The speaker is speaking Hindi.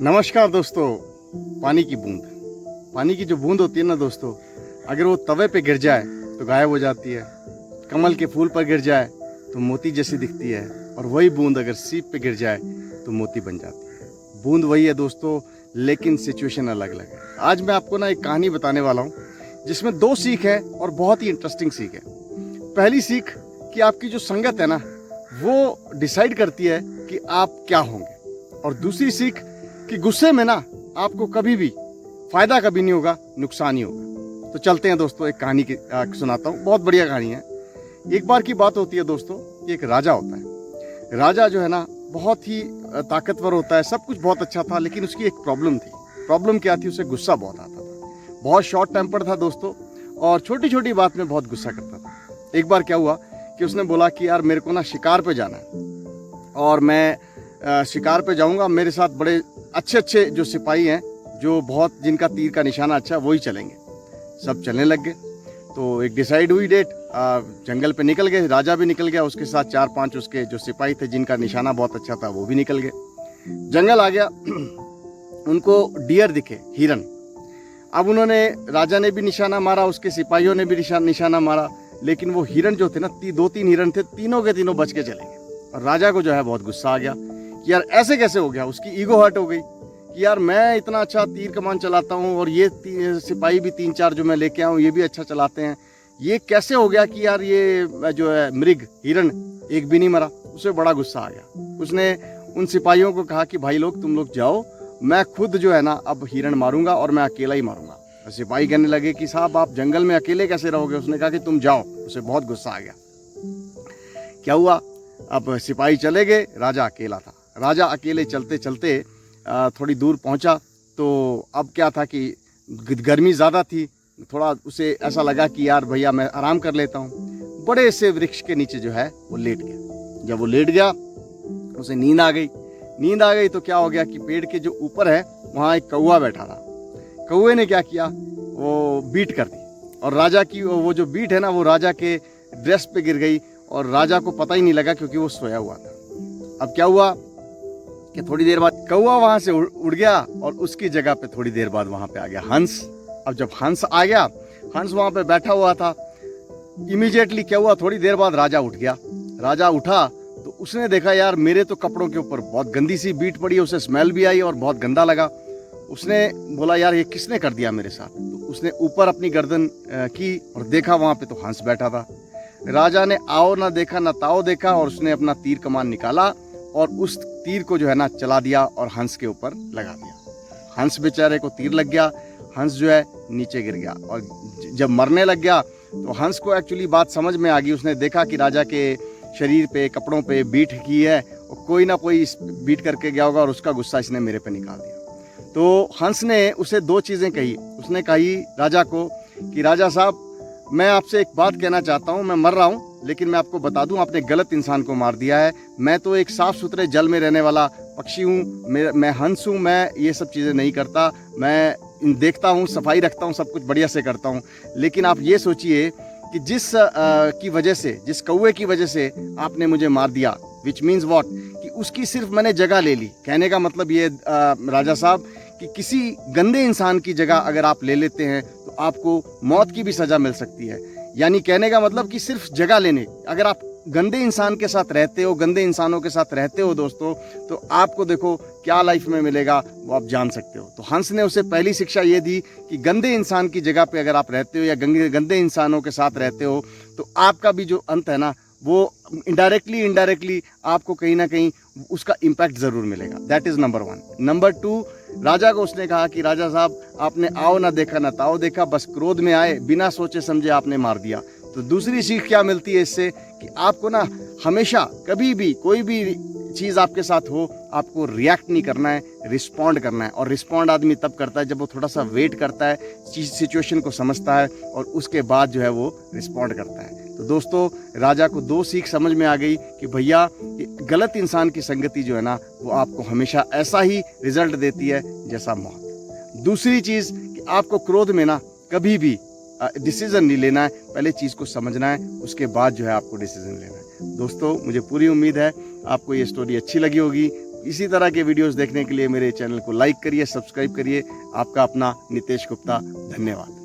नमस्कार दोस्तों। पानी की बूंद, पानी की जो बूंद होती है ना दोस्तों, अगर वो तवे पे गिर जाए तो गायब हो जाती है। कमल के फूल पर गिर जाए तो मोती जैसी दिखती है, और वही बूंद अगर सीप पे गिर जाए तो मोती बन जाती है। बूंद वही है दोस्तों, लेकिन सिचुएशन अलग अलग है। आज मैं आपको ना एक कहानी बताने वाला हूँ जिसमें दो सीख है और बहुत ही इंटरेस्टिंग सीख है। पहली सीख कि आपकी जो संगत है ना वो डिसाइड करती है कि आप क्या होंगे, और दूसरी सीख कि गुस्से में ना आपको कभी भी फायदा कभी नहीं होगा, नुकसान ही होगा। तो चलते हैं दोस्तों, एक कहानी की सुनाता हूँ। बहुत बढ़िया कहानी है। एक बार की बात होती है दोस्तों, एक राजा होता है। राजा जो है ना बहुत ही ताकतवर होता है, सब कुछ बहुत अच्छा था, लेकिन उसकी एक प्रॉब्लम थी। प्रॉब्लम क्या थी? उसे गुस्सा बहुत आता था, बहुत शॉर्ट टेम्पर्ड था दोस्तों, और छोटी छोटी बात में बहुत गुस्सा करता था। एक बार क्या हुआ कि उसने बोला कि यार मेरे को ना शिकार पे जाना है, और मैं शिकार पे जाऊंगा, मेरे साथ बड़े अच्छे अच्छे जो सिपाही हैं, जो बहुत जिनका तीर का निशाना अच्छा है, वही चलेंगे। सब चलने लग गए। तो एक डिसाइड हुई डेट, जंगल पे निकल गए। राजा भी निकल गया, उसके साथ 4-5 उसके जो सिपाही थे जिनका निशाना बहुत अच्छा था वो भी निकल गए। जंगल आ गया। उनको डियर दिखे, हिरन। अब उन्होंने, राजा ने भी निशाना मारा, उसके सिपाहियों ने भी निशाना मारा, लेकिन वो हिरन जो थे ना, 2-3 हिरन थे, तीनों के तीनों बच के चले गए। और राजा को जो है बहुत गुस्सा आ गया कि यार ऐसे कैसे हो गया। उसकी ईगो हर्ट हो गई कि यार मैं इतना अच्छा तीर कमान चलाता हूँ, और ये सिपाही भी 3-4 जो मैं लेके आऊँ ये भी अच्छा चलाते हैं, ये कैसे हो गया कि यार ये जो है मृग हिरन एक भी नहीं मरा। उसे बड़ा गुस्सा आ गया। उसने उन सिपाहियों को कहा कि भाई लोग, तुम लोग जाओ, मैं खुद जो है ना अब हिरन मारूंगा, और मैं अकेला ही मारूंगा। और सिपाही कहने लगे कि साहब आप जंगल में अकेले कैसे रहोगे? उसने कहा कि तुम जाओ। उसे बहुत गुस्सा आ गया। क्या हुआ? अब सिपाही चले गए, राजा अकेला था। राजा अकेले चलते चलते थोड़ी दूर पहुंचा, तो अब क्या था कि गर्मी ज़्यादा थी। थोड़ा उसे ऐसा लगा कि यार भैया मैं आराम कर लेता हूँ। बड़े से वृक्ष के नीचे जो है वो लेट गया। जब वो लेट गया, उसे नींद आ गई। नींद आ गई तो क्या हो गया कि पेड़ के जो ऊपर है वहाँ एक कौवा बैठा था। कौवे ने क्या किया, वो बीट कर दी, और राजा की वो जो बीट है ना वो राजा के ड्रेस पे गिर गई, और राजा को पता ही नहीं लगा क्योंकि वो सोया हुआ था। अब क्या हुआ कि थोड़ी देर बाद कौवा वहां से उड़ गया, और उसकी जगह पे थोड़ी देर बाद वहां पे आ गया हंस। अब जब हंस आ गया, हंस वहां पे बैठा हुआ था। इमीडिएटली क्या हुआ, थोड़ी देर बाद राजा उठ गया। राजा उठा तो उसने देखा यार मेरे तो कपड़ों के ऊपर बहुत गंदी सी बीट पड़ी है। उसे स्मेल भी आई और बहुत गंदा लगा। उसने बोला यार ये किसने कर दिया मेरे साथ? तो उसने ऊपर अपनी गर्दन की और देखा, वहां पे तो हंस बैठा था। राजा ने आओ ना देखा ना ताओ देखा, और उसने अपना तीर कमान निकाला और उस तीर को जो है ना चला दिया और हंस के ऊपर लगा दिया। हंस बेचारे को तीर लग गया। हंस जो है नीचे गिर गया, और जब मरने लग गया तो हंस को एक्चुअली बात समझ में आ गई। उसने देखा कि राजा के शरीर पे, कपड़ों पे बीट की है, और कोई ना कोई बीट करके गया होगा, और उसका गुस्सा इसने मेरे पे निकाल दिया। तो हंस ने उसे 2 चीज़ें कही। उसने कही राजा को कि राजा साहब, मैं आपसे एक बात कहना चाहता हूँ। मैं मर रहा हूँ, लेकिन मैं आपको बता दूँ आपने गलत इंसान को मार दिया है। मैं तो एक साफ सुथरे जल में रहने वाला पक्षी हूँ, मैं हंस हूँ, मैं ये सब चीज़ें नहीं करता। मैं देखता हूँ, सफाई रखता हूँ, सब कुछ बढ़िया से करता हूँ। लेकिन आप ये सोचिए कि जिस की वजह से, जिस कौवे की वजह से आपने मुझे मार दिया, विच मीन्स वॉट, कि उसकी सिर्फ मैंने जगह ले ली। कहने का मतलब ये राजा साहब कि किसी गंदे इंसान की जगह अगर आप ले लेते हैं तो आपको मौत की भी सज़ा मिल सकती है। यानी कहने का मतलब कि सिर्फ जगह लेने, अगर आप गंदे इंसान के साथ रहते हो, गंदे इंसानों के साथ रहते हो दोस्तों, तो आपको देखो क्या लाइफ में मिलेगा वो आप जान सकते हो। तो हंस ने उसे पहली शिक्षा ये दी कि गंदे इंसान की जगह पे अगर आप रहते हो या गंदे इंसानों के साथ रहते हो, तो आपका भी जो अंत है ना वो इनडायरेक्टली आपको कहीं ना कहीं उसका इम्पैक्ट ज़रूर मिलेगा। That is number 1। नंबर 2, राजा को उसने कहा कि राजा साहब, आपने आओ ना देखा ना ताओ देखा, बस क्रोध में आए, बिना सोचे समझे आपने मार दिया। तो दूसरी सीख क्या मिलती है इससे कि आपको ना हमेशा कभी भी कोई भी चीज़ आपके साथ हो, आपको रिएक्ट नहीं करना है, रिस्पॉन्ड करना है। और रिस्पॉन्ड आदमी तब करता है जब वो थोड़ा सा वेट करता है, सिचुएशन को समझता है, और उसके बाद जो है वो रिस्पॉन्ड करता है। तो दोस्तों, राजा को 2 सीख समझ में आ गई कि भैया गलत इंसान की संगति जो है ना वो आपको हमेशा ऐसा ही रिजल्ट देती है जैसा मौत। दूसरी चीज़ कि आपको क्रोध में ना कभी भी डिसीज़न नहीं लेना है, पहले चीज़ को समझना है, उसके बाद जो है आपको डिसीज़न लेना है। दोस्तों, मुझे पूरी उम्मीद है आपको ये स्टोरी अच्छी लगी होगी। इसी तरह के वीडियोस देखने के लिए मेरे चैनल को लाइक करिए, सब्सक्राइब करिए। आपका अपना नितेश गुप्ता, धन्यवाद।